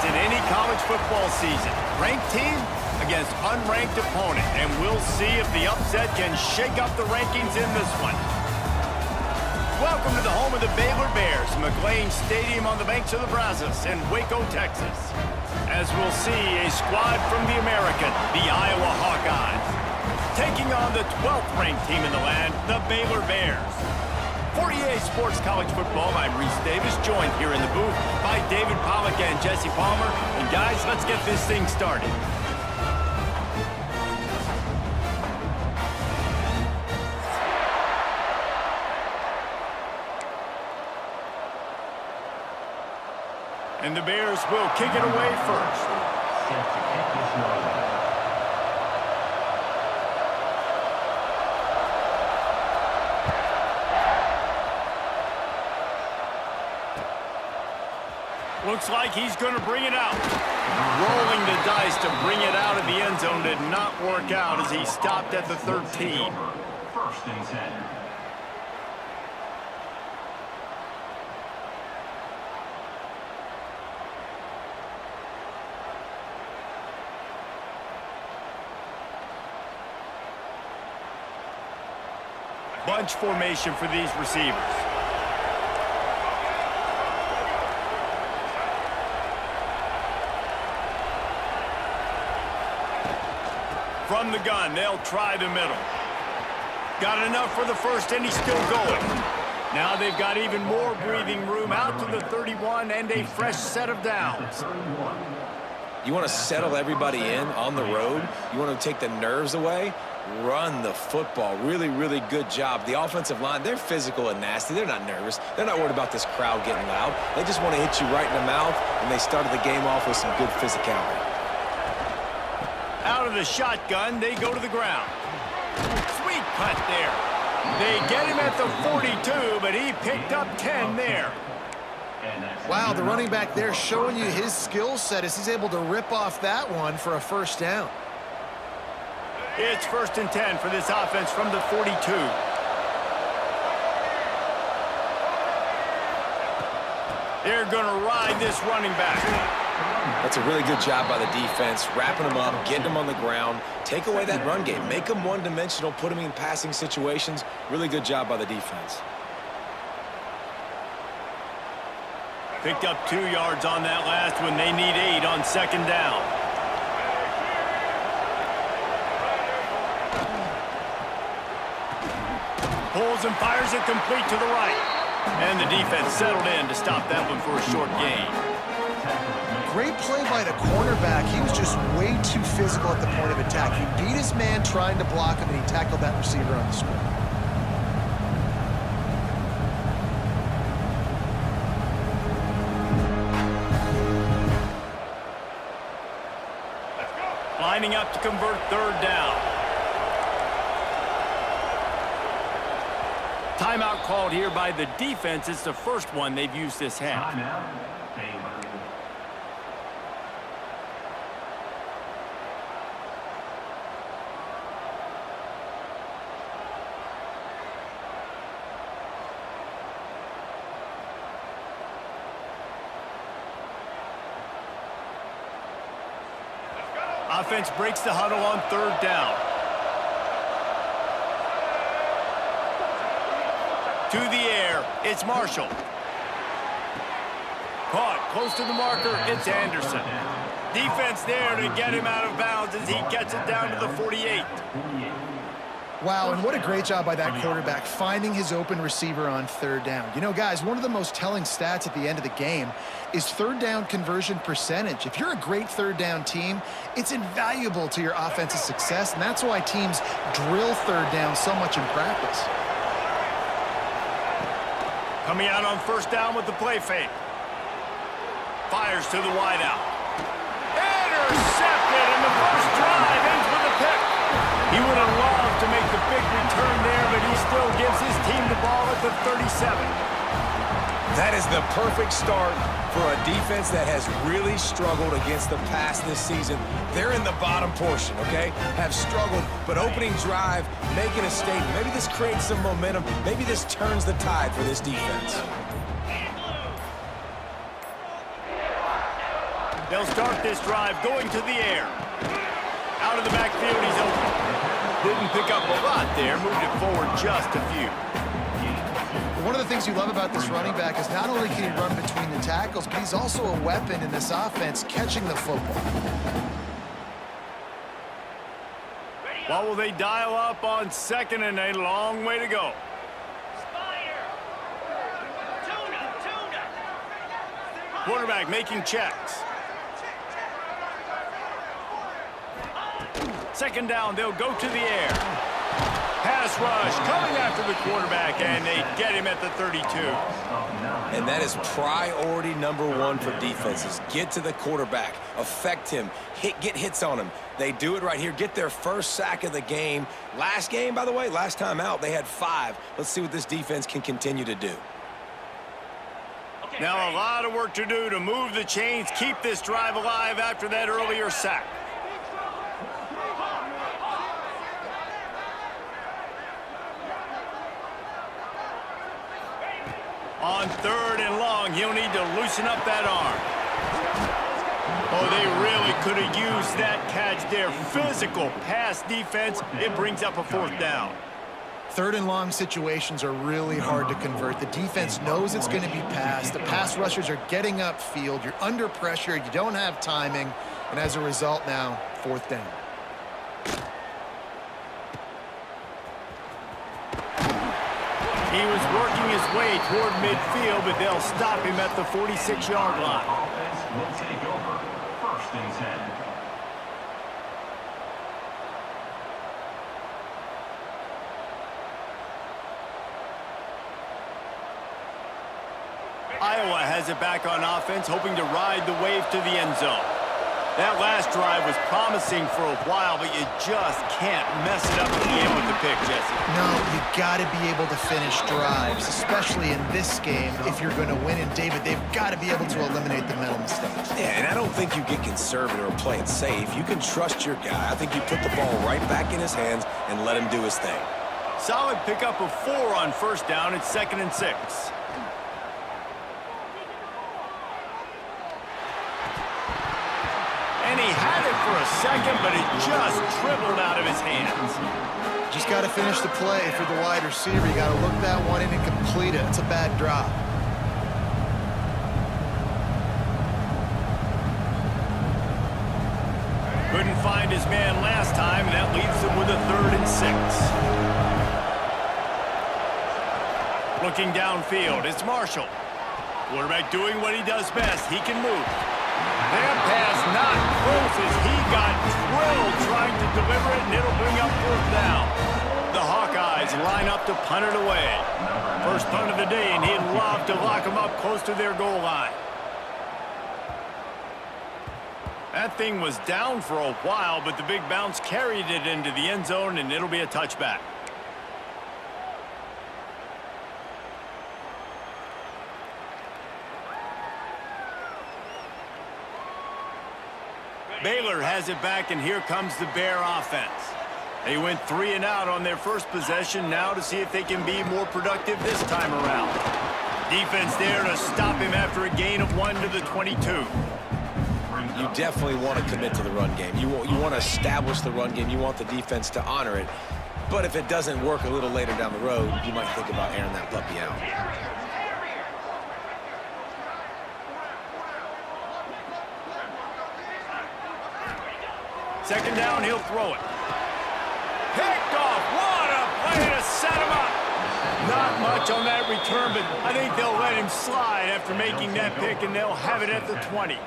in any college football season. Ranked team against unranked opponent, and we'll see if the upset can shake up the rankings in this one. Welcome to the home of the Baylor Bears, McLean Stadium on the banks of the Brazos in Waco, Texas. As we'll see, a squad from the American, the Iowa Hawkeyes, taking on the 12th ranked team in the land, the Baylor Bears. For EA Sports College Football, I'm Reese Davis, joined here in the booth by David Pollack and Jesse Palmer. And guys, let's get this thing started. And the Bears will kick it away first. Looks like he's going to bring it out. Rolling the dice to bring it out of the end zone did not work out as he stopped at the 13. First and 10. Bunch formation for these receivers. From the gun, they'll try the middle. Got enough for the first, and he's still going. Now they've got even more breathing room out to the 31 and a fresh set of downs. You want to settle everybody in on the road? You want to take the nerves away? Run the football. Really, really good job. The offensive line, they're physical and nasty. They're not nervous. They're not worried about this crowd getting loud. They just want to hit you right in the mouth, and they started the game off with some good physicality. Out of the shotgun, they go to the ground. Sweet punt there. They get him at the 42, but he picked up 10 there. Wow, the running back there showing you his skill set as he's able to rip off that one for a first down. It's first and 10 for this offense from the 42. They're going to ride this running back. That's a really good job by the defense, wrapping them up, getting them on the ground. Take away that run game. Make them one-dimensional, put them in passing situations. Really good job by the defense. Picked up 2 yards on that last one. They need 8 on second down. Pulls and fires it complete to the right. And the defense settled in to stop that one for a short gain. Great play by the cornerback. He was just way too physical at the point of attack. He beat his man trying to block him, and he tackled that receiver on the spot. Lining up to convert third down. Timeout called here by the defense. It's the first one they've used this half. Offense breaks the huddle on third down. To the air, it's Marshall. Caught close to the marker, it's Anderson. Defense there to get him out of bounds as he gets it down to the 48. Wow, and what a great job by that quarterback finding his open receiver on third down. You know, guys, one of the most telling stats at the end of the game is third down conversion percentage. If you're a great third down team, it's invaluable to your offensive success, and that's why teams drill third down so much in practice. Coming out on first down with the play fake. Fires to the wideout. Intercepted, and the first drive ends with a pick. He would have loved to make the big return there, but he still gives his team the ball at the 37. That is the perfect start for a defense that has really struggled against the pass this season. They're in the bottom portion, okay? Have struggled, but opening drive, making a statement. Maybe this creates some momentum. Maybe this turns the tide for this defense. They'll start this drive going to the air. Out of the backfield, he's open. Didn't pick up a lot there, moved it forward just a few. One of the things you love about this running back is not only can he run between the tackles, but he's also a weapon in this offense catching the football. What will they dial up on second and a long way to go? Quarterback making checks. Second down, they'll go to the air. Pass rush coming after the quarterback, and they get him at the 32. And that is priority number one for defenses. Get to the quarterback, affect him, get hits on him. They do it right here, get their first sack of the game. Last game, by the way, last time out, they had 5. Let's see what this defense can continue to do. Now a lot of work to do to move the chains, keep this drive alive after that earlier sack. On third and long, he'll need to loosen up that arm. Oh, they really could have used that catch there. Physical pass defense. It brings up a 4th down. Third and long situations are really hard to convert. The defense knows it's going to be passed. The pass rushers are getting upfield. You're under pressure. You don't have timing. And as a result now, 4th down. He was working his way toward midfield, but they'll stop him at the 46-yard line. Offense will take over. First and 10. Iowa has it back on offense, hoping to ride the wave to the end zone. That last drive was promising for a while, but you just can't mess it up at the end with the pick, Jesse. No, you got to be able to finish drives, especially in this game if you're going to win. And, David, they've got to be able to eliminate the mental mistakes. Yeah, and I don't think you get conservative or play it safe. You can trust your guy. I think you put the ball right back in his hands and let him do his thing. Solid pickup of 4 on first down. It's 2nd and 6. And he had it for a second, but it just dribbled out of his hands. Just got to finish the play for the wide receiver. You got to look that one in and complete it. It's a bad drop. Couldn't find his man last time, and that leaves him with a 3rd and 6. Looking downfield, it's Marshall. Quarterback doing what he does best. He can move. That pass not close as he got drilled trying to deliver it, and it'll bring up 4th down. The Hawkeyes line up to punt it away. First punt of the day, and he'd love to lock them up close to their goal line. That thing was down for a while, but the big bounce carried it into the end zone, and it'll be a touchback. Baylor has it back, and here comes the Bear offense. They went 3 and out on their first possession, now to see if they can be more productive this time around. Defense there to stop him after a gain of 1 to the 22. You definitely want to commit to the run game. You want to establish the run game. You want the defense to honor it. But if it doesn't work a little later down the road, you might think about airing that puppy out. Second down, he'll throw it. Picked off. What a play to set him up. Not much on that return, but I think they'll let him slide after making that pick, and they'll have it at the 20.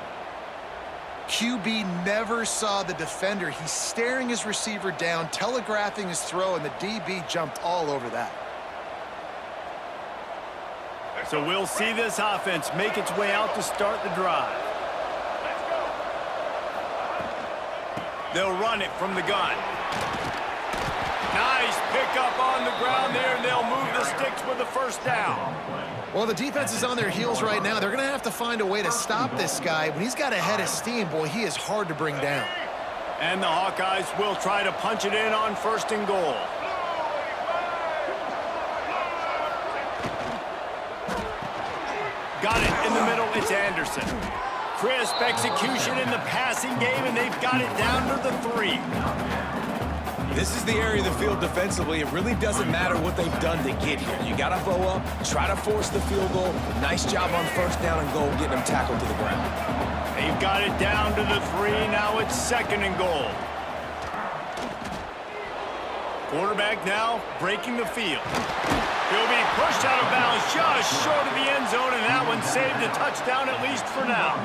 QB never saw the defender. He's staring his receiver down, telegraphing his throw, and the DB jumped all over that. So we'll see this offense make its way out to start the drive. They'll run it from the gun. Nice pickup on the ground there, and they'll move the sticks with the first down. Well, the defense is on their heels right now. They're going to have to find a way to stop this guy. When he's got a head of steam, boy, he is hard to bring down. And the Hawkeyes will try to punch it in on 1st and goal. Got it in the middle. It's Anderson. crisp execution in the passing game, and they've got it down to the 3. This is the area of the field defensively. It really doesn't matter what they've done to get here. You got to bow up, try to force the field goal. Nice job on first down and goal, getting them tackled to the ground. They've got it down to the 3. Now it's 2nd and goal. Quarterback now breaking the field. He'll be pushed out of bounds just short of the end zone, and that one saved a touchdown at least for now.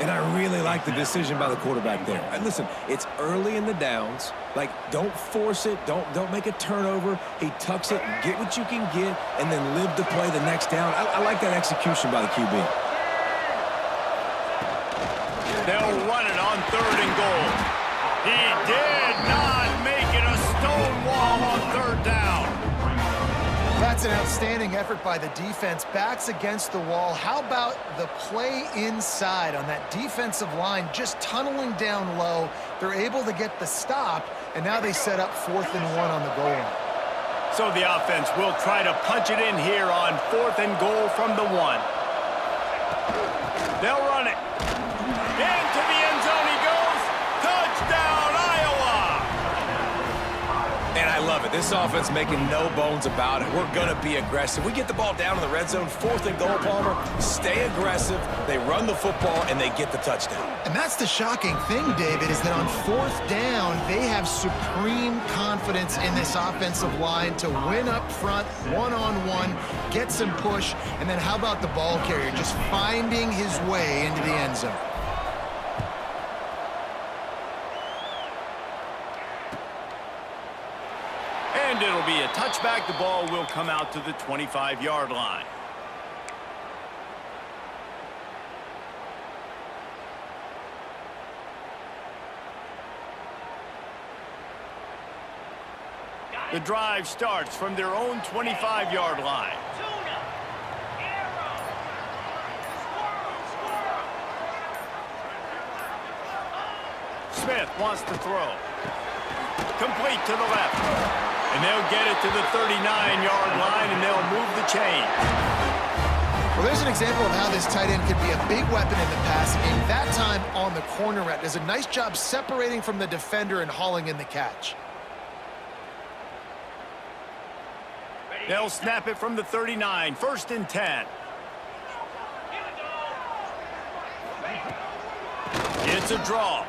And I really like the decision by the quarterback there. And listen, it's early in the downs. Like, don't force it. Don't make a turnover. He tucks it, get what you can get, and then live to play the next down. I like that execution by the QB. They'll run it on 3rd and goal. He did not make it a stone wall on 3rd down. That's an outstanding effort by the defense. Backs against the wall. How about the play inside on that defensive line, just tunneling down low? They're able to get the stop, and now they set up 4th and 1 on the goal line. So the offense will try to punch it in here on 4th and goal from the 1. They'll run it. Into the end zone he goes. Touchdown, Iowa! And I love it. This offense making no bones about it. We're going to be aggressive. We get the ball down in the red zone, 4th and goal, Palmer. Stay aggressive. They run the football, and they get the touchdown. And that's the shocking thing, David, is that on 4th down, they have supreme confidence in this offensive line to win up front, one-on-one, get some push, and then how about the ball carrier just finding his way into the end zone? And it'll be a touchback. The ball will come out to the 25-yard line. The drive starts from their own 25-yard line. Smith wants to throw. Complete to the left. And they'll get it to the 39-yard line, and they'll move the chain. Well, there's an example of how this tight end could be a big weapon in the passing game. That time on the corner route does a nice job separating from the defender and hauling in the catch. They'll snap it from the 39, 1st and 10. It's a draw.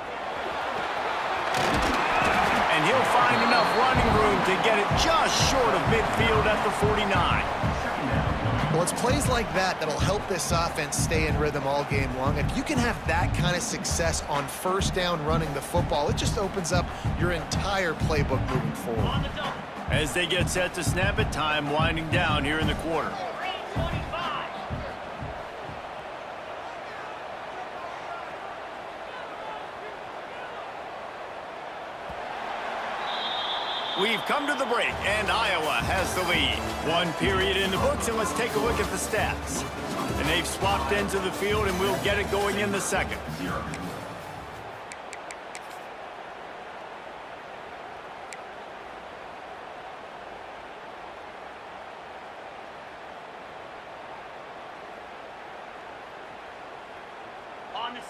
And he'll find enough running room to get it just short of midfield at the 49. Well, it's plays like that that'll help this offense stay in rhythm all game long. If you can have that kind of success on 1st down running the football, it just opens up your entire playbook moving forward. As they get set to snap it, time winding down here in the quarter. We've come to the break, and Iowa has the lead. 1 period in the books, and let's take a look at the stats. And they've swapped ends of the field, and we'll get it going in the 2nd.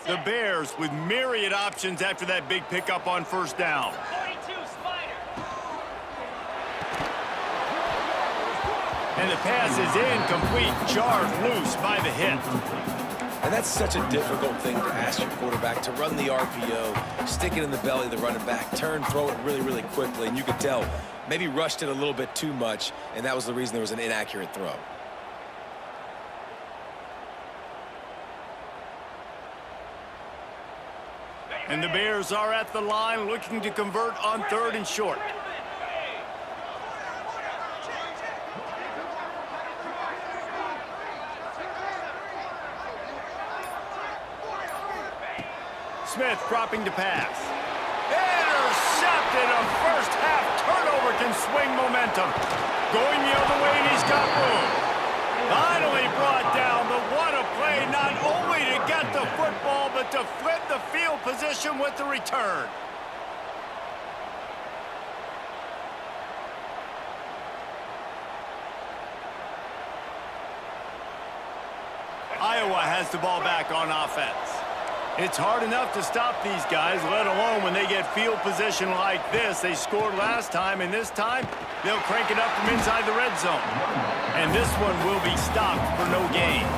The Bears with myriad options after that big pickup on 1st down. And the pass is incomplete, jarred loose by the hit. And that's such a difficult thing to ask your quarterback, to run the RPO, stick it in the belly of the running back, turn, throw it really, really quickly. And you could tell, maybe rushed it a little bit too much, and that was the reason there was an inaccurate throw. And the Bears are at the line looking to convert on 3rd and short. Smith dropping to pass. Intercepted. A first-half turnover can swing momentum. Going the other way, and he's got room. Finally brought down, but what a play, not only to get the football, but to flip the field position with the return. Iowa has the ball back on offense. It's hard enough to stop these guys, let alone when they get field position like this. They scored last time, and this time they'll crank it up from inside the red zone. And this one will be stopped for no gain.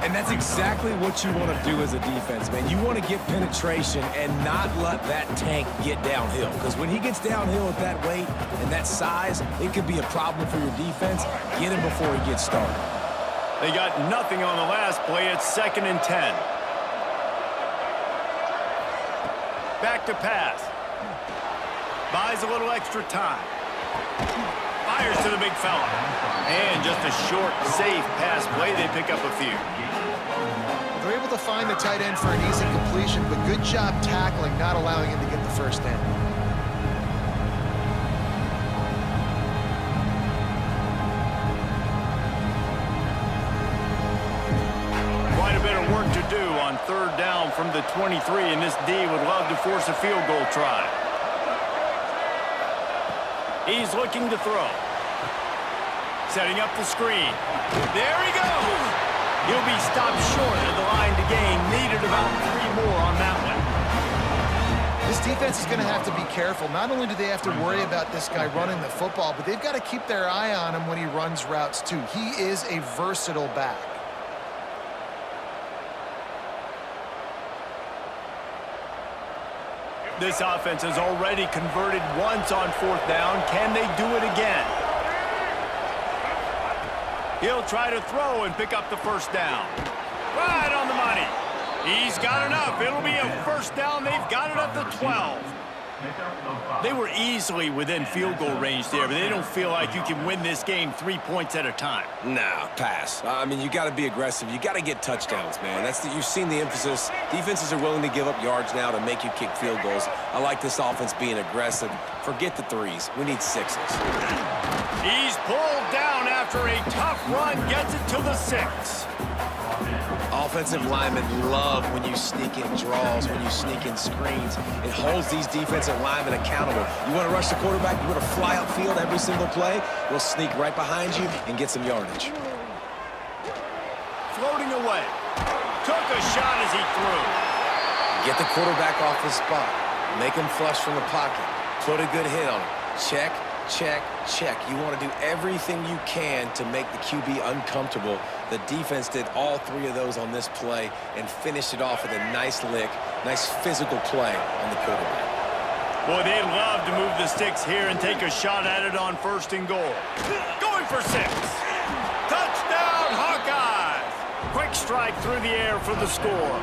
And that's exactly what you want to do as a defense, man. You want to get penetration and not let that tank get downhill. Because when he gets downhill at that weight and that size, it could be a problem for your defense. Get him before he gets started. They got nothing on the last play. It's 2nd and 10. Back to pass. Buys a little extra time. Fires to the big fella. And just a short, safe pass play. They pick up a few. They're able to find the tight end for an easy completion, but good job tackling, not allowing him to get the first down. Quite a bit of work to do on 3rd down from the 23, and this D would love to force a field goal try. He's looking to throw. Setting up the screen. There he goes! He'll be stopped short of the line to gain. Needed about 3 more on that one. This defense is going to have to be careful. Not only do they have to worry about this guy running the football, but they've got to keep their eye on him when he runs routes too. He is a versatile back. This offense has already converted once on 4th down. Can they do it again? He'll try to throw and pick up the first down. Right on the money. He's got enough. It'll be a first down. They've got it at the 12. They were easily within field goal range there, but they don't feel like you can win this game 3 points at a time. Nah, pass. I mean, you got to be aggressive. You got to get touchdowns, man. You've seen the emphasis. Defenses are willing to give up yards now to make you kick field goals. I like this offense being aggressive. Forget the 3s. We need 6s. He's pulled down after a tough run. Gets it to the 6. Offensive linemen love when you sneak in draws, when you sneak in screens. It holds these defensive linemen accountable. You want to rush the quarterback, you want to fly upfield every single play, we'll sneak right behind you and get some yardage. Floating away. Took a shot as he threw. Get the quarterback off his spot. Make him flush from the pocket. Put a good hit on him. Check, check, check. You want to do everything you can to make the QB uncomfortable. The defense did all 3 of those on this play and finished it off with a nice lick, nice physical play on the quarterback. Boy, they'd love to move the sticks here and take a shot at it on 1st and goal. Going for 6. Touchdown, Hawkeyes! Quick strike through the air for the score.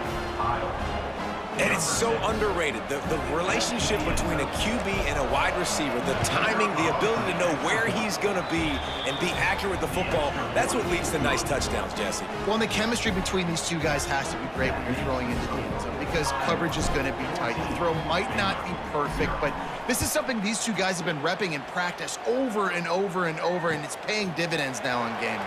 And it's so underrated. The relationship between a QB and a wide receiver, the timing, the ability to know where he's going to be and be accurate with the football, that's what leads to nice touchdowns, Jesse. Well, and the chemistry between these two guys has to be great when you're throwing into the end zone because coverage is going to be tight. The throw might not be perfect, but this is something these two guys have been repping in practice over and over and over, and it's paying dividends now on game day.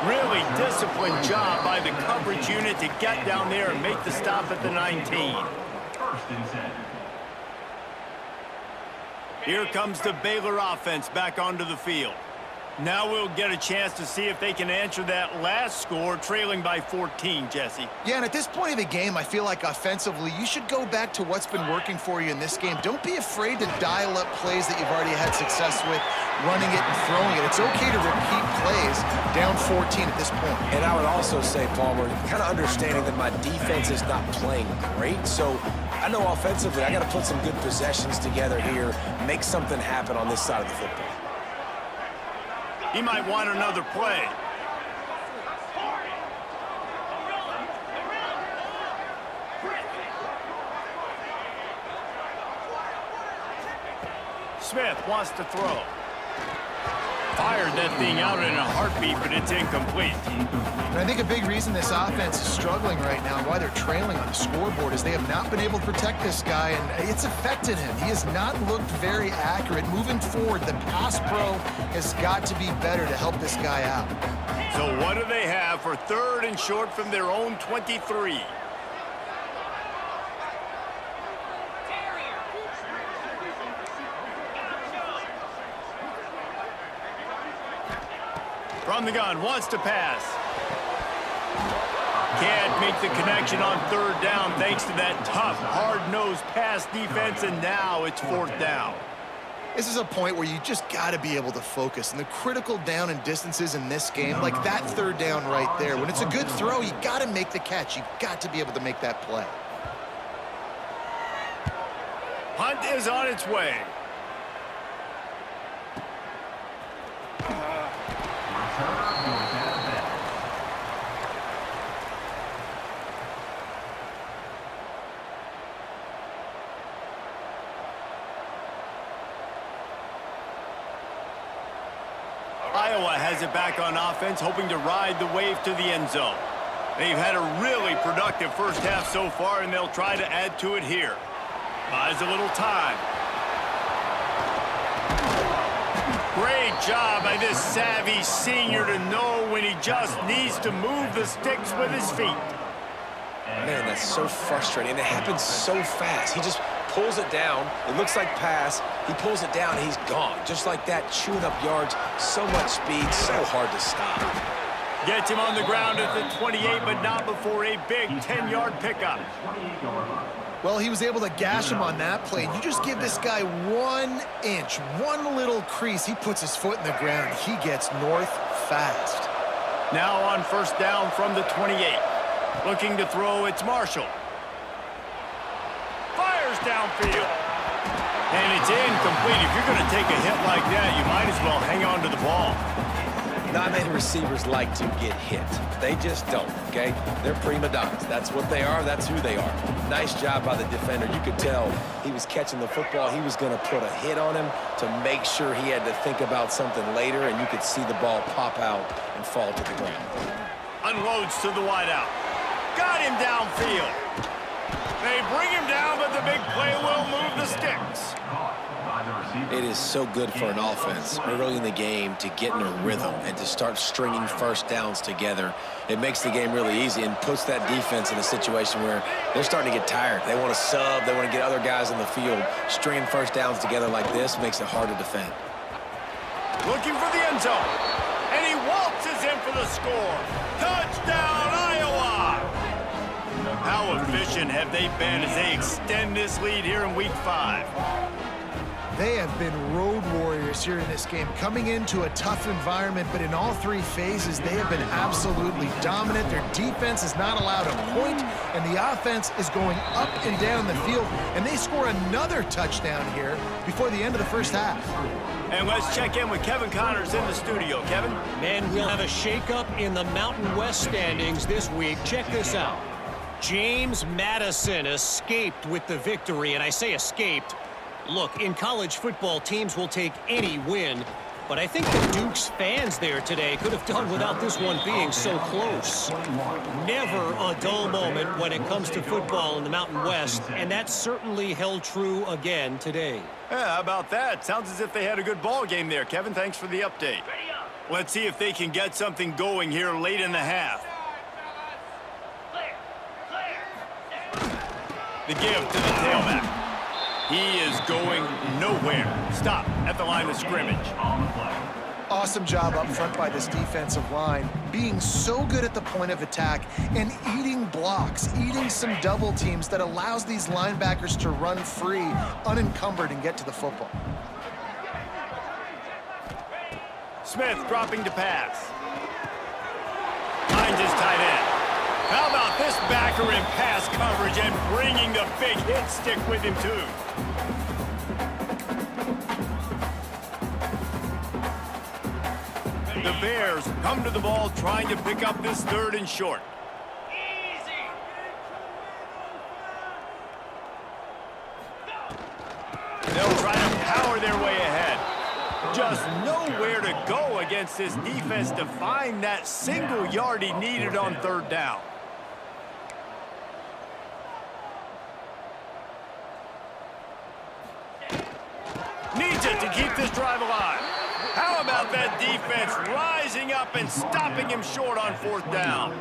Really disciplined job by the coverage unit to get down there and make the stop at the 19. 1st and 10. Here comes the Baylor offense back onto the field. Now we'll get a chance to see if they can answer that last score, trailing by 14, Jesse. Yeah, and at this point of the game, I feel like offensively, you should go back to what's been working for you in this game. Don't be afraid to dial up plays that you've already had success with, running it and throwing it. It's okay to repeat plays down 14 at this point. And I would also say, Palmer, kind of understanding that my defense is not playing great, so I know offensively I got to put some good possessions together here, make something happen on this side of the football. He might want another play. Smith wants to throw. Fired that thing out in a heartbeat, but it's incomplete. And I think a big reason this offense is struggling right now, why they're trailing on the scoreboard, is they have not been able to protect this guy, and it's affected him. He has not looked very accurate. Moving forward, the pass pro has got to be better to help this guy out. So what do they have for 3rd and short from their own 23? From the gun, wants to pass. can't make the connection on third down thanks to that tough, hard-nosed pass defense, and now it's fourth down. This is a point where you just got to be able to focus. And the critical down and distances in this game, like that third down right there, when it's a good throw, you got to make the catch. You got to be able to make that play. Hunt is on its way. Iowa has it back on offense, hoping to ride the wave to the end zone. They've had a really productive first half so far, and they'll try to add to it here. Buys a little time. Great job by this savvy senior to know when he just needs to move the sticks with his feet. Man, that's so frustrating. And it happens so fast. He just pulls it down. It looks like pass. He pulls it down, and he's gone. Just like that, chewing up yards. So much speed, so hard to stop. Gets him on the ground at the 28, but not before a big 10-yard pickup. Well, he was able to gash him on that play. You just give this guy 1 inch, one little crease. He puts his foot in the ground. He gets north fast. Now on first down from the 28. Looking to throw, it's Marshall. Fires downfield. And it's incomplete. If you're going to take a hit like that, you might as well hang on to the ball. Not many receivers like to get hit. They just don't, okay? They're prima donnas. That's what they are. That's who they are. Nice job by the defender. You could tell he was catching the football. He was going to put a hit on him to make sure he had to think about something later, and you could see the ball pop out and fall to the ground. Unloads to the wideout. Got him downfield. They bring him down, but the big play will move the sticks. It is so good for an offense early in the game to get in a rhythm and to start stringing first downs together. It makes the game really easy and puts that defense in a situation where they're starting to get tired. They want to sub. They want to get other guys in the field. Stringing first downs together like this makes it hard to defend. Looking for the end zone. And he waltzes in for the score. Touchdown, Iowa! How efficient have they been as they extend this lead here in Week 5? They have been road warriors here in this game, coming into a tough environment, but in all three phases, they have been absolutely dominant. Their defense is not allowed a point, and the offense is going up and down the field, and they score another touchdown here before the end of the first half. And let's check in with Kevin Connors in the studio. Kevin? Man, we'll have a shakeup in the Mountain West standings this week. Check this out. James Madison escaped with the victory, and I say escaped. Look, in college football, teams will take any win, but I think the Dukes fans there today could have done without this one being so close. Never a dull moment when it comes to football in the Mountain West, and that certainly held true again today. Yeah, how about that? Sounds as if they had a good ball game there. Kevin, thanks for the update. Let's see if they can get something going here late in the half. The give to the tailback. He is going nowhere. Stop at the line of scrimmage. Awesome job up front by this defensive line, being so good at the point of attack and eating blocks, eating some double teams that allows these linebackers to run free, unencumbered, and get to the football. Smith dropping to pass. Finds his tight end. How about this backer in pass coverage and bringing the big hit stick with him, too? The Bears come to the ball trying to pick up this third and short. They'll try to power their way ahead. Just nowhere to go against this defense to find that single yard he needed on third down. Needs it to keep this drive alive. How about that defense rising up and stopping him short on fourth down?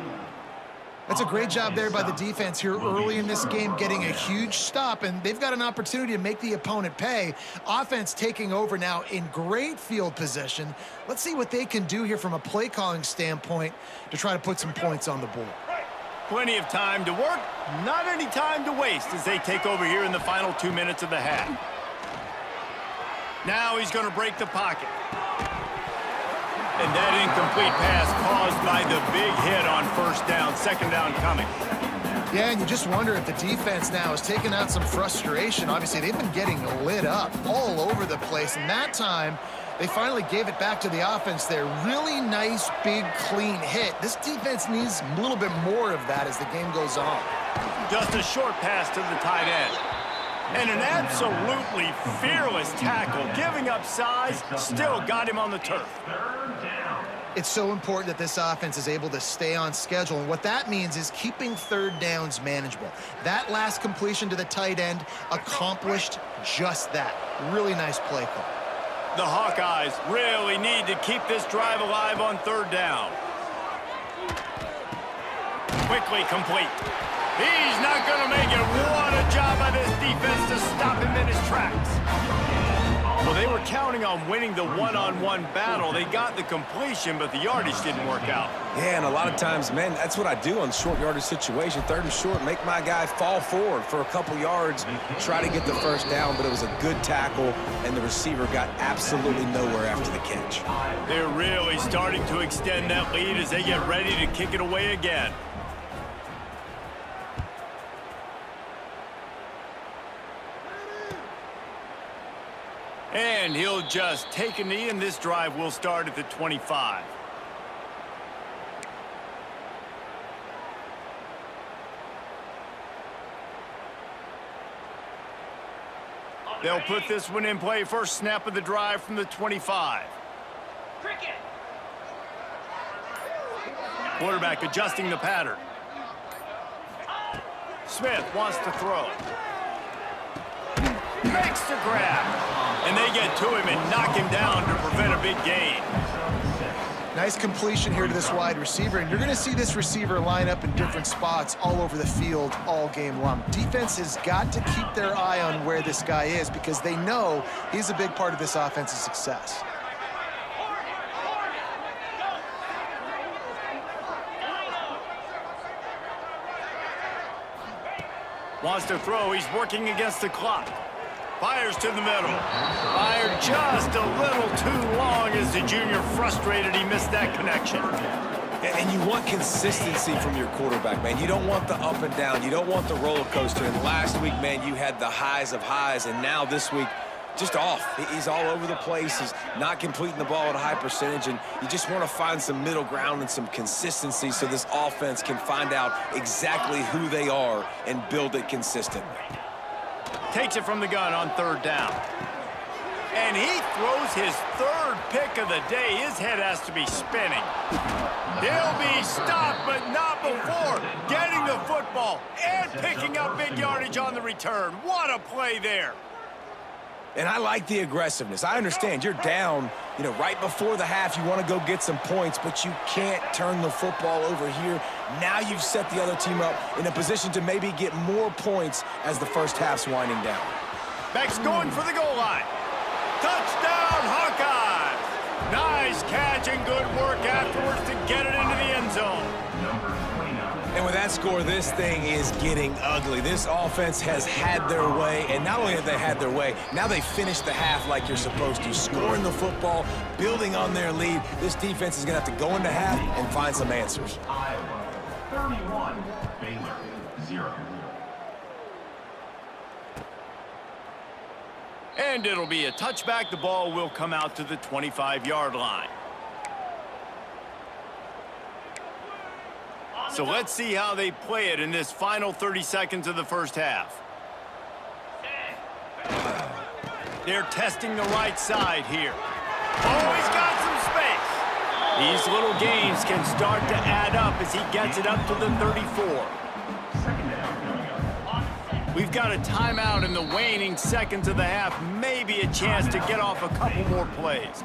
That's a great job there by the defense here early in this game, getting a huge stop, and they've got an opportunity to make the opponent pay. Offense taking over now in great field position. Let's see what they can do here from a play calling standpoint to try to put some points on the board. Plenty of time to work, not any time to waste as they take over here in the final 2 minutes of the half. Now he's going to break the pocket. And that incomplete pass caused by the big hit on first down, second down coming. Yeah, and you just wonder if the defense now has taken out some frustration. Obviously, they've been getting lit up all over the place, and that time they finally gave it back to the offense there. Really nice, big, clean hit. This defense needs a little bit more of that as the game goes on. Just a short pass to the tight end. And an absolutely fearless tackle, giving up size, still got him on the turf. It's so important that this offense is able to stay on schedule, and what that means is keeping third downs manageable. That last completion to the tight end accomplished just that. Really nice play call. The Hawkeyes really need to keep this drive alive on third down. Quickly complete. He's not going to make it. What a job by this defense to stop him in his tracks. Well, they were counting on winning the one-on-one battle. They got the completion, but the yardage didn't work out. Yeah, and a lot of times, man, that's what I do on short yardage situation. Third and short, make my guy fall forward for a couple yards, try to get the first down, but it was a good tackle, and the receiver got absolutely nowhere after the catch. They're really starting to extend that lead as they get ready to kick it away again. And he'll just take a knee, and this drive will start at the 25. They'll put this one in play. First snap of the drive from the 25. Quarterback adjusting the pattern. Smith wants to throw. Makes the grab. And they get to him and knock him down to prevent a big gain. Nice completion here to this wide receiver, and you're going to see this receiver line up in different spots all over the field all game long. Defense has got to keep their eye on where this guy is because they know he's a big part of this offense's success. Wants to throw. He's working against the clock. Fires to the middle. Fired just a little too long as the junior frustrated. He missed that connection. And you want consistency from your quarterback, man. You don't want the up and down. You don't want the roller coaster. And last week, man, you had the highs of highs, and now this week, just off. He's all over the place. He's not completing the ball at a high percentage, and you just want to find some middle ground and some consistency so this offense can find out exactly who they are and build it consistently. Takes it from the gun on third down. And he throws his third pick of the day. His head has to be spinning. He'll be stopped, but not before getting the football and picking up big yardage on the return. What a play there. And I like the aggressiveness. I understand you're down, right before the half. You want to go get some points, but you can't turn the football over here. Now you've set the other team up in a position to maybe get more points as the first half's winding down. Beck's going for the goal line. Touchdown, Hawkeyes! Nice catch and good work afterwards to get it into the end zone. And with that score, this thing is getting ugly. This offense has had their way, and not only have they had their way, now they finished the half like you're supposed to, scoring the football, building on their lead. This defense is going to have to go into half and find some answers. Iowa 31, Baylor 0. And it'll be a touchback. The ball will come out to the 25-yard line. So let's see how they play it in this final 30 seconds of the first half. They're testing the right side here. Oh, he's got some space. These little gains can start to add up as he gets it up to the 34. We've got a timeout in the waning seconds of the half. Maybe a chance to get off a couple more plays.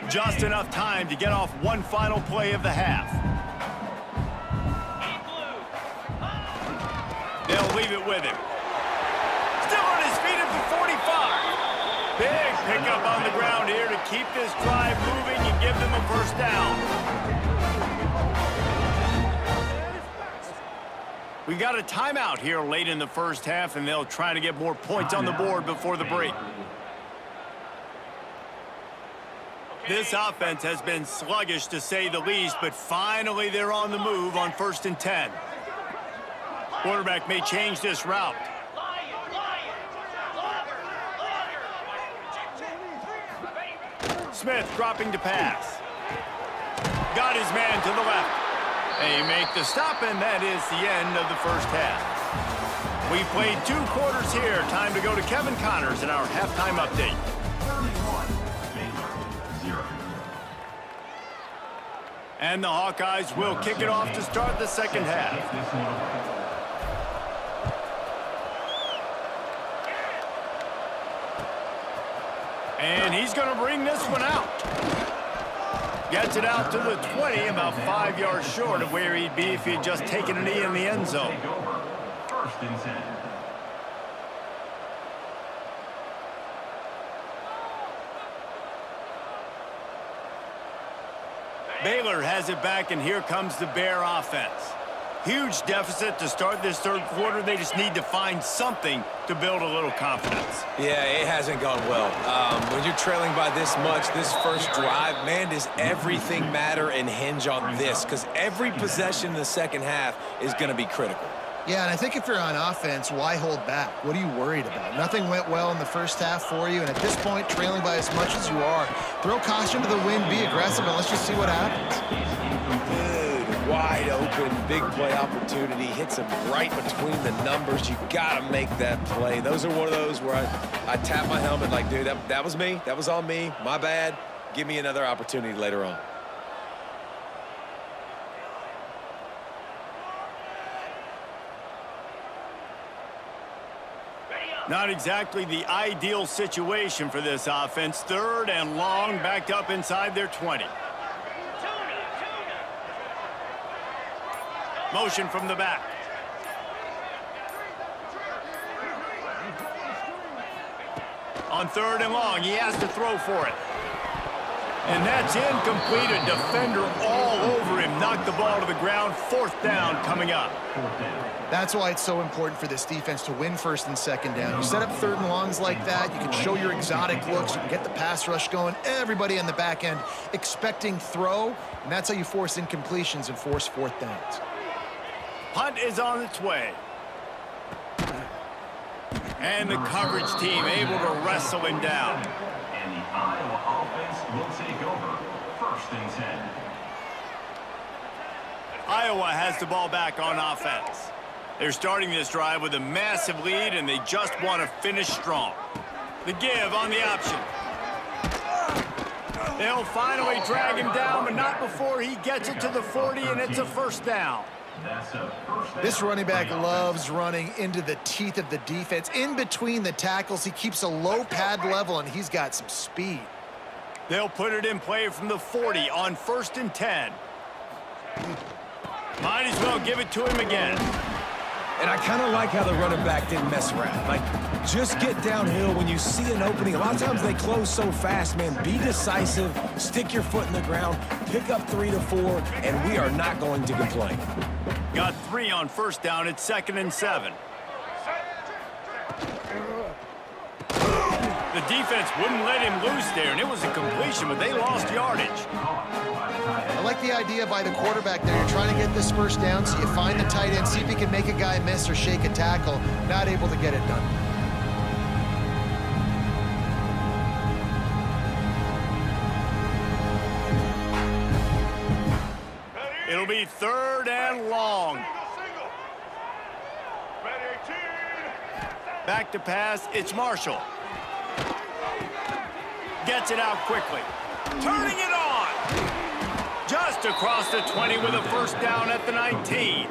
Just enough time to get off one final play of the half. They'll leave it with him. Still on his feet at the 45. Big pickup on the ground here to keep this drive moving and give them a first down. We've got a timeout here late in the first half, and they'll try to get more points on the board before the break. This offense has been sluggish, to say the least, but finally they're on the move on 1st and 10. Quarterback may change this route. Smith dropping to pass. Got his man to the left. They make the stop, and that is the end of the first half. We played 2 quarters here. Time to go to Kevin Connors in our halftime update. 31, Baylor, 0. And the Hawkeyes will kick it off to start the second half. And he's going to bring this one out. Gets it out to the 20, about 5 yards short of where he'd be if he'd just taken a knee in the end zone. 1st and 10. Baylor has it back, and here comes the Bear offense. Huge deficit to start this third quarter. They just need to find something to build a little confidence. Yeah, it hasn't gone well. When you're trailing by this much, this first drive, man, does everything matter and hinge on this? Because every possession in the second half is going to be critical. Yeah, and I think if you're on offense, why hold back? What are you worried about? Nothing went well in the first half for you, and at this point, trailing by as much as you are, throw caution to the wind, be aggressive, and let's just see what happens. Good, wide open, big play opportunity. Hits him right between the numbers. You got to make that play. Those are one of those where I tap my helmet like, dude, that was me. That was on me. My bad. Give me another opportunity later on. Not exactly the ideal situation for this offense. 3rd and long, backed up inside their 20. Motion from the back. On 3rd and long, he has to throw for it. And that's incomplete. A defender all over him. Knocked the ball to the ground. 4th down coming up. That's why it's so important for this defense to win 1st and 2nd down. You set up 3rd and longs like that, you can show your exotic looks, you can get the pass rush going, everybody on the back end expecting throw, and that's how you force incompletions and force 4th downs. Punt is on its way. And the coverage team able to wrestle him down. And the Iowa offense will take over 1st and 10. Iowa has the ball back on offense. They're starting this drive with a massive lead, and they just want to finish strong. The give on the option. They'll finally drag him down, but not before he gets it to the 40, and it's a 1st down. This running back loves running into the teeth of the defense. In between the tackles, he keeps a low pad level, and he's got some speed. They'll put it in play from the 40 on 1st and 10. Might as well give it to him again. And I kind of like how the running back didn't mess around. Like, just get downhill when you see an opening. A lot of times they close so fast, man. Be decisive, stick your foot in the ground, pick up 3 to 4, and we are not going to complain. Got 3 on 1st down. It's 2nd and 7. The defense wouldn't let him loose there, and it was a completion, but they lost yardage. I like the idea by the quarterback there. You're trying to get this 1st down, so you find the tight end, see if he can make a guy miss or shake a tackle. Not able to get it done. It'll be 3rd and long. Back to pass, it's Marshall. Gets it out quickly. Turning it on. Just across the 20 with a 1st down at the 19.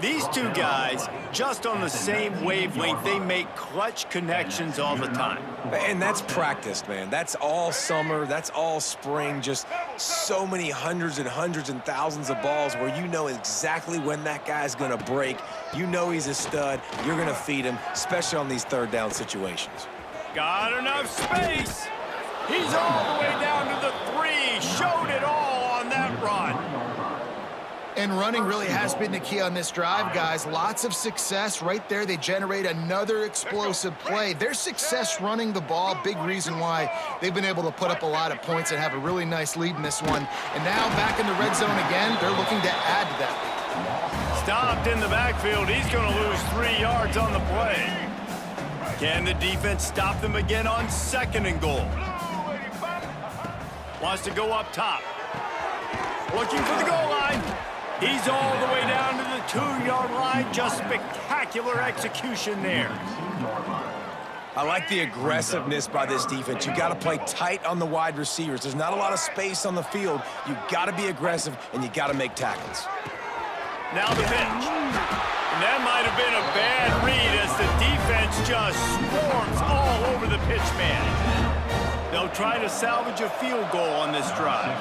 These two guys, just on the same wavelength, they make clutch connections all the time. And that's practiced, man. That's all summer. That's all spring. Just so many hundreds and thousands of balls where you know exactly when that guy's going to break. You know he's a stud. You're going to feed him, especially on these 3rd down situations. Got enough space. He's all the way down to the 3. Showed it all on that run. And running really has been the key on this drive, guys. Lots of success right there. They generate another explosive play. Their success running the ball, big reason why they've been able to put up a lot of points and have a really nice lead in this one. And now back in the red zone again, they're looking to add to that. Stopped in the backfield. He's going to lose 3 yards on the play. Can the defense stop them again on 2nd and goal? Wants to go up top. Looking for the goal line. He's all the way down to the 2-yard line. Just spectacular execution there. I like the aggressiveness by this defense. You got to play tight on the wide receivers. There's not a lot of space on the field. You got to be aggressive, and you got to make tackles. Now the pitch. And that might have been a bad read as the defense just swarms all over the pitch man. They'll try to salvage a field goal on this drive.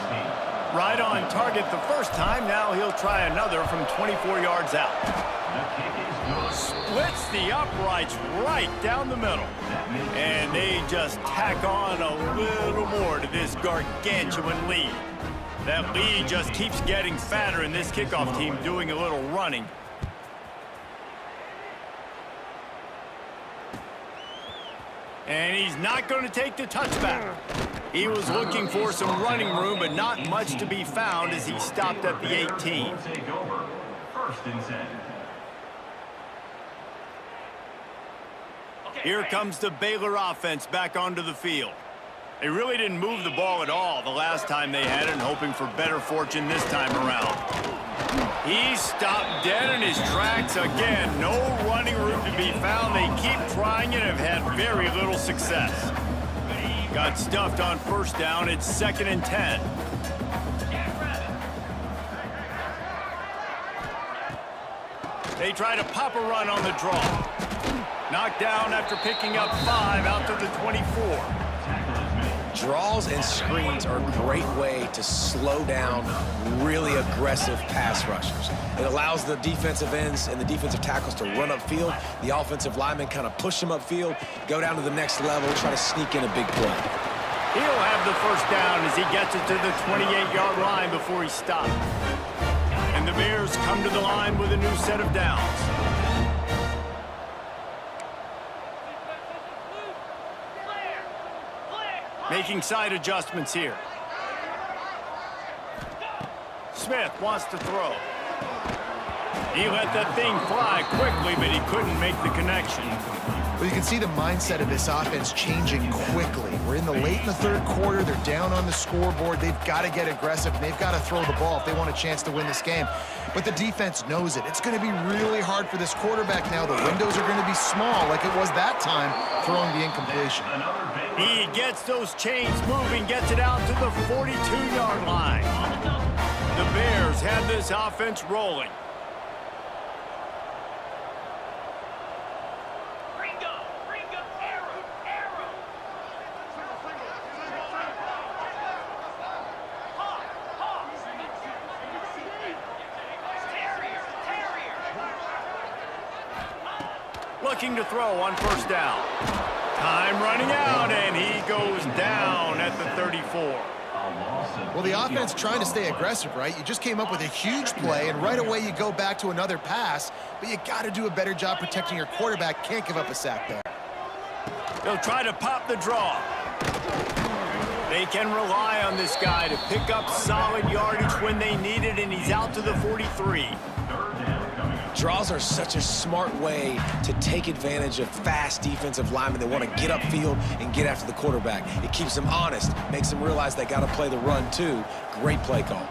Right on target the first time. Now he'll try another from 24 yards out. Splits the uprights right down the middle. And they just tack on a little more to this gargantuan lead. That lead just keeps getting fatter, and this kickoff team doing a little running. And he's not going to take the touchback. He was looking for some running room, but not much to be found as he stopped at the 18. Will take over. 1st and 10. Here comes the Baylor offense back onto the field. They really didn't move the ball at all the last time they had it, and hoping for better fortune this time around. He stopped dead in his tracks again. No running room to be found. They keep trying it and have had very little success. Got stuffed on 1st down. It's 2nd and 10. They try to pop a run on the draw. Knocked down after picking up 5 out to the 24. Draws and screens are a great way to slow down really aggressive pass rushers. It allows the defensive ends and the defensive tackles to run upfield. The offensive linemen kind of push them upfield, go down to the next level, try to sneak in a big play. He'll have the 1st down as he gets it to the 28-yard line before he stops. And the Bears come to the line with a new set of downs. Making side adjustments here. Smith wants to throw. He let that thing fly quickly, but he couldn't make the connection. Well, you can see the mindset of this offense changing quickly. We're in the late in the 3rd quarter. They're down on the scoreboard. They've got to get aggressive, and they've got to throw the ball if they want a chance to win this game. But the defense knows it. It's going to be really hard for this quarterback now. The windows are going to be small like it was that time, throwing the incompletion. He gets those chains moving, gets it out to the 42-yard line. The Bears have this offense rolling. Looking to throw on 1st down. Time running out, and he goes down at the 34. Well, the offense trying to stay aggressive, right? You just came up with a huge play, and right away you go back to another pass, but you got to do a better job protecting your quarterback. Can't give up a sack there. They'll try to pop the draw. They can rely on this guy to pick up solid yardage when they need it, and he's out to the 43. Draws are such a smart way to take advantage of fast defensive linemen that want to get upfield and get after the quarterback. It keeps them honest, makes them realize they got to play the run too. Great play call.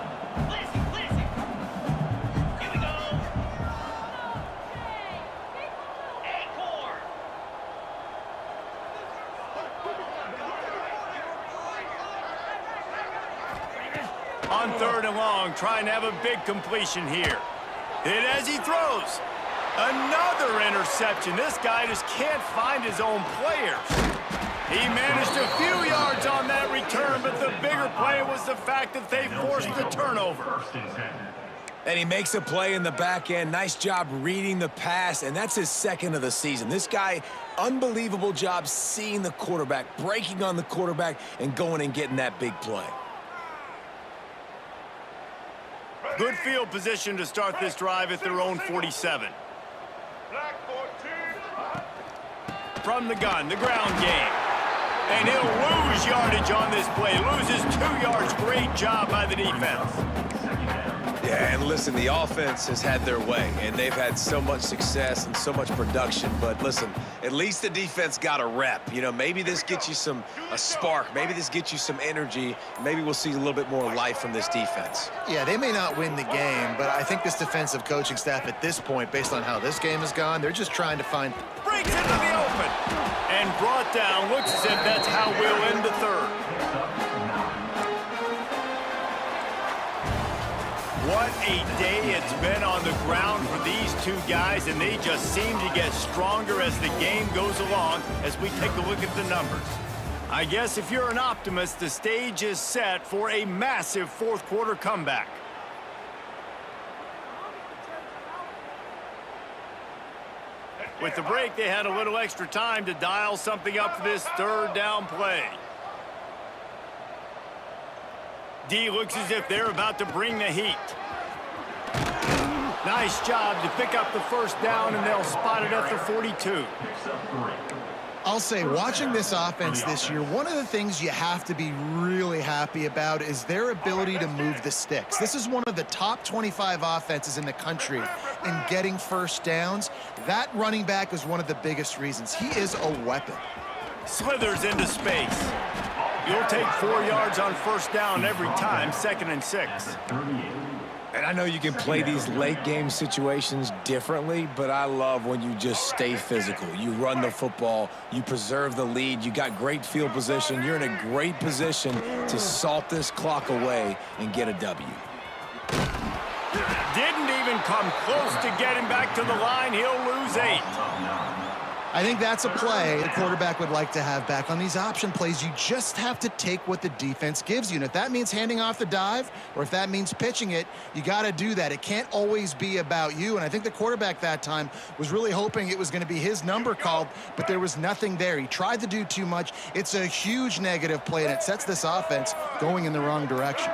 On 3rd and long, trying to have a big completion here. Hit as he throws. Another interception. This guy just can't find his own players. He managed a few yards on that return, but the bigger play was the fact that they forced the turnover. And he makes a play in the back end. Nice job reading the pass, and that's his 2nd of the season. This guy, unbelievable job seeing the quarterback, breaking on the quarterback, and going and getting that big play. Good field position to start this drive at their own 47. From the gun, the ground game. And he'll lose yardage on this play. Loses 2 yards. Great job by the defense. Yeah, and listen, the offense has had their way, and they've had so much success and so much production. But listen, at least the defense got a rep. You know, maybe this gets you a spark. Maybe this gets you some energy. Maybe we'll see a little bit more life from this defense. Yeah, they may not win the game, but I think this defensive coaching staff at this point, based on how this game has gone, they're just trying to find... Breaks into the open. And brought down. Looks as if that's how we'll end the third. What a day it's been on the ground for these two guys, and they just seem to get stronger as the game goes along as we take a look at the numbers. I guess if you're an optimist, the stage is set for a massive fourth quarter comeback. With the break, they had a little extra time to dial something up for this third down play. D looks as if they're about to bring the heat. Nice job to pick up the first down, and they'll spot it at the 42. I'll say, watching this offense this year, one of the things you have to be really happy about is their ability to move the sticks. This is one of the top 25 offenses in the country in getting first downs. That running back is one of the biggest reasons. He is a weapon. Slithers into space. You'll take 4 yards on first down every time, 2nd and 6. And I know you can play these late game situations differently, but I love when you just stay physical. You run the football, you preserve the lead, you got great field position. You're in a great position to salt this clock away and get a W. Didn't even come close to getting back to the line. He'll lose 8. I think that's a play the quarterback would like to have back. On these option plays, you just have to take what the defense gives you. And if that means handing off the dive, or if that means pitching it, you got to do that. It can't always be about you. And I think the quarterback that time was really hoping it was going to be his number called, but there was nothing there. He tried to do too much. It's a huge negative play, and it sets this offense going in the wrong direction.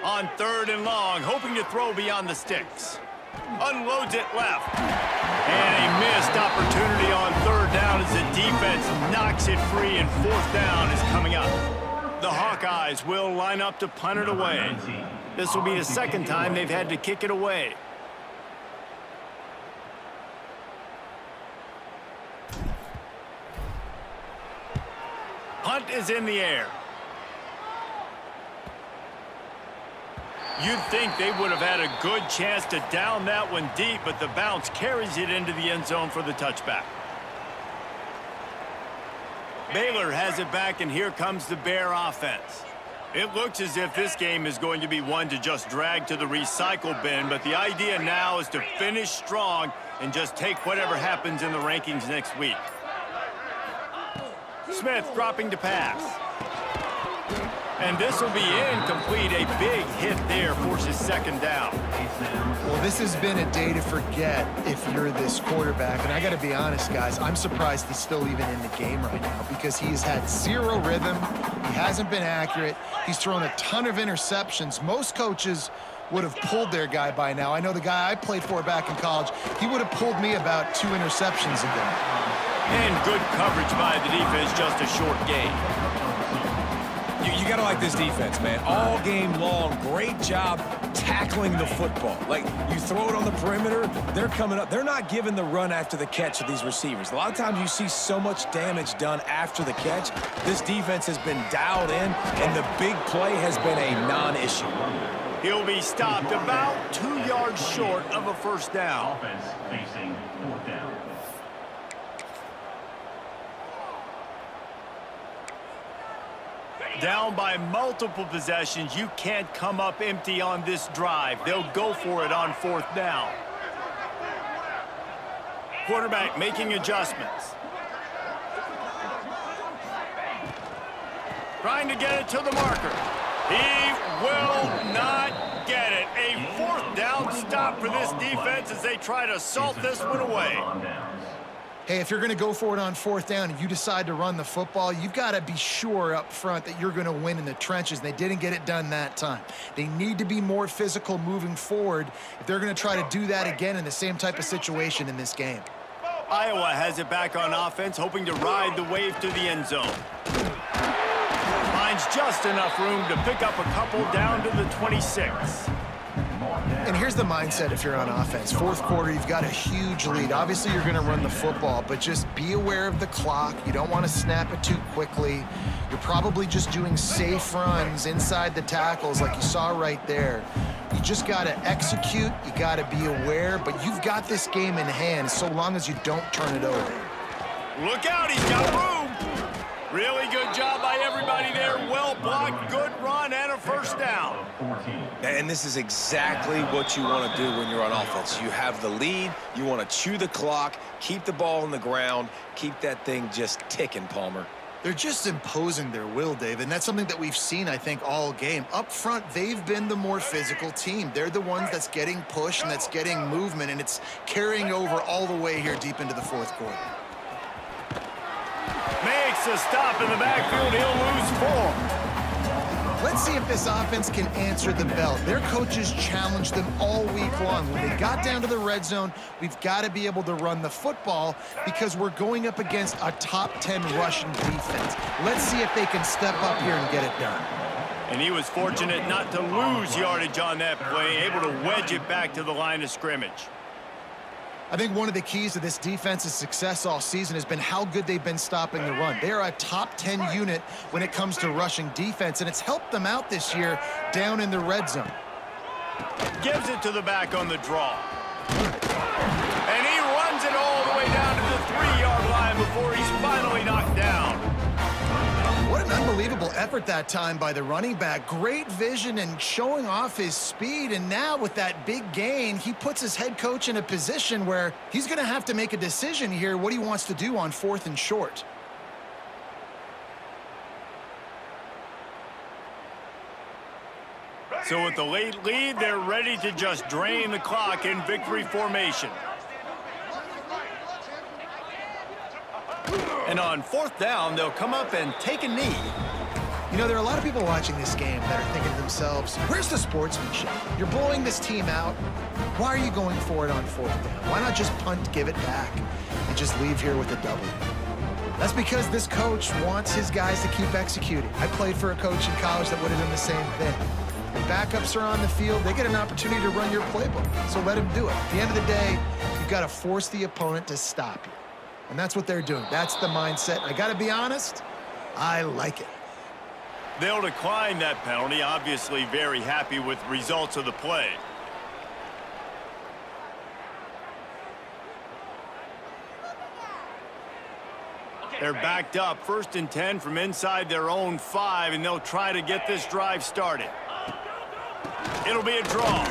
On 3rd and long, hoping to throw beyond the sticks. Unloads it left. And a missed opportunity on 3rd down as the defense knocks it free, and 4th down is coming up. The Hawkeyes will line up to punt it away. This will be the 2nd time they've had to kick it away. Punt is in the air. You'd think they would have had a good chance to down that one deep, but the bounce carries it into the end zone for the touchback. Baylor has it back, and here comes the Bear offense. It looks as if this game is going to be one to just drag to the recycle bin, but the idea now is to finish strong and just take whatever happens in the rankings next week. Smith dropping to pass. And this will be incomplete. A big hit there forces 2nd down. Well, this has been a day to forget if you're this quarterback. And I got to be honest, guys, I'm surprised he's still even in the game right now because he's had 0 rhythm. He hasn't been accurate. He's thrown a ton of interceptions. Most coaches would have pulled their guy by now. I know the guy I played for back in college, he would have pulled me about 2 interceptions ago. And good coverage by the defense, just a short gain. You got to like this defense, man. All game long, great job tackling the football. Like, you throw it on the perimeter, they're coming up. They're not giving the run after the catch of these receivers. A lot of times you see so much damage done after the catch. This defense has been dialed in, and the big play has been a non-issue. He'll be stopped about 2 yards short of a first down. Offense facing 4th down. Down by multiple possessions, you can't come up empty on this drive. They'll go for it on 4th down. Quarterback making adjustments. Trying to get it to the marker. He will not get it. A 4th down stop for this defense as they try to salt this one away. hey, if you're going to go for it on 4th down and you decide to run the football, you've got to be sure up front that you're going to win in the trenches. They didn't get it done that time. They need to be more physical moving forward if they're going to try to do that again in the same type of situation in this game. Iowa has it back on offense, hoping to ride the wave to the end zone. Finds just enough room to pick up a couple down to the 26. And here's the mindset if you're on offense. 4th quarter, you've got a huge lead. Obviously, you're going to run the football, but just be aware of the clock. You don't want to snap it too quickly. You're probably just doing safe runs inside the tackles like you saw right there. You just got to execute. You got to be aware, but you've got this game in hand so long as you don't turn it over. Look out, he's got room. Really good job by everybody there. Well blocked, good run, and a first down. And this is exactly what you want to do when you're on offense. You have the lead. You want to chew the clock, keep the ball on the ground, keep that thing just ticking, Palmer. They're just imposing their will, Dave, and that's something that we've seen, I think, all game. Up front, they've been the more physical team. They're the ones that's getting pushed and that's getting movement, and it's carrying over all the way here deep into the 4th quarter. Makes a stop in the backfield. He'll lose 4. Let's see if this offense can answer the bell. Their coaches challenged them all week long. When they got down to the red zone, we've got to be able to run the football because we're going up against a top 10 rushing defense. Let's see if they can step up here and get it done. And he was fortunate not to lose yardage on that play, able to wedge it back to the line of scrimmage. I think one of the keys to this defense's success all season has been how good they've been stopping the run. They are a top 10 unit when it comes to rushing defense, and it's helped them out this year down in the red zone. Gives it to the back on the draw. And he runs it all the way down to the 3-yard line before he's finally knocked down. What an unbelievable effort that time by the running back. Great vision and showing off his speed. And now with that big gain, he puts his head coach in a position where he's going to have to make a decision here what he wants to do on 4th and short. So with the late lead, they're ready to just drain the clock in victory formation. And on 4th down, they'll come up and take a knee. You know, there are a lot of people watching this game that are thinking to themselves, where's the sportsmanship? You're blowing this team out. Why are you going for it on 4th down? Why not just punt, give it back, and just leave here with a W? That's because this coach wants his guys to keep executing. I played for a coach in college that would have done the same thing. When backups are on the field, they get an opportunity to run your playbook, so let them do it. At the end of the day, you've got to force the opponent to stop you. And that's what they're doing. That's the mindset. I got to be honest, I like it. They'll decline that penalty, obviously very happy with results of the play. They're backed up, 1st and 10 from inside their own 5, and they'll try to get this drive started. It'll be a draw.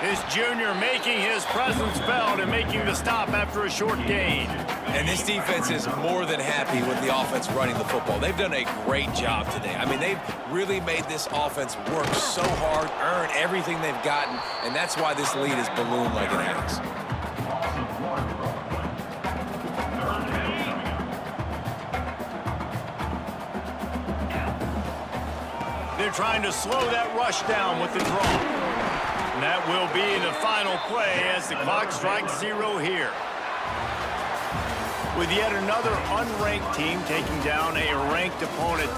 This junior making his presence felt and making the stop after a short gain. And this defense is more than happy with the offense running the football. They've done a great job today. I mean, they've really made this offense work so hard, earn everything they've gotten, and that's why this lead is ballooned like it has. They're trying to slow that rush down with the draw. And that will be the final play as the clock strikes 0 here. With yet another unranked team taking down a ranked opponent,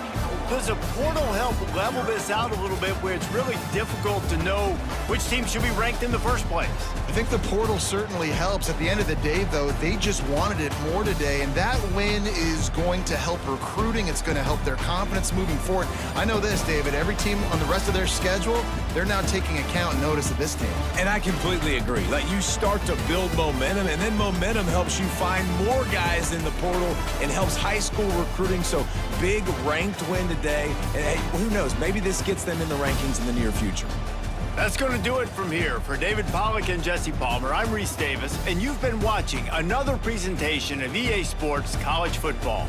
does a portal help level this out a little bit where it's really difficult to know which team should be ranked in the first place? I think the portal certainly helps. At the end of the day, though, they just wanted it more today, and that win is going to help recruiting. It's going to help their confidence moving forward. I know this, David, every team on the rest of their schedule, they're now taking account and notice of this team. And I completely agree. Like, you start to build momentum, and then momentum helps you find more guys in the portal and helps high school recruiting. So big ranked win today, and hey, who knows, maybe this gets them in the rankings in the near future. That's going to do it from here. For David Pollack and Jesse Palmer, I'm Reese Davis, and you've been watching another presentation of EA Sports College Football.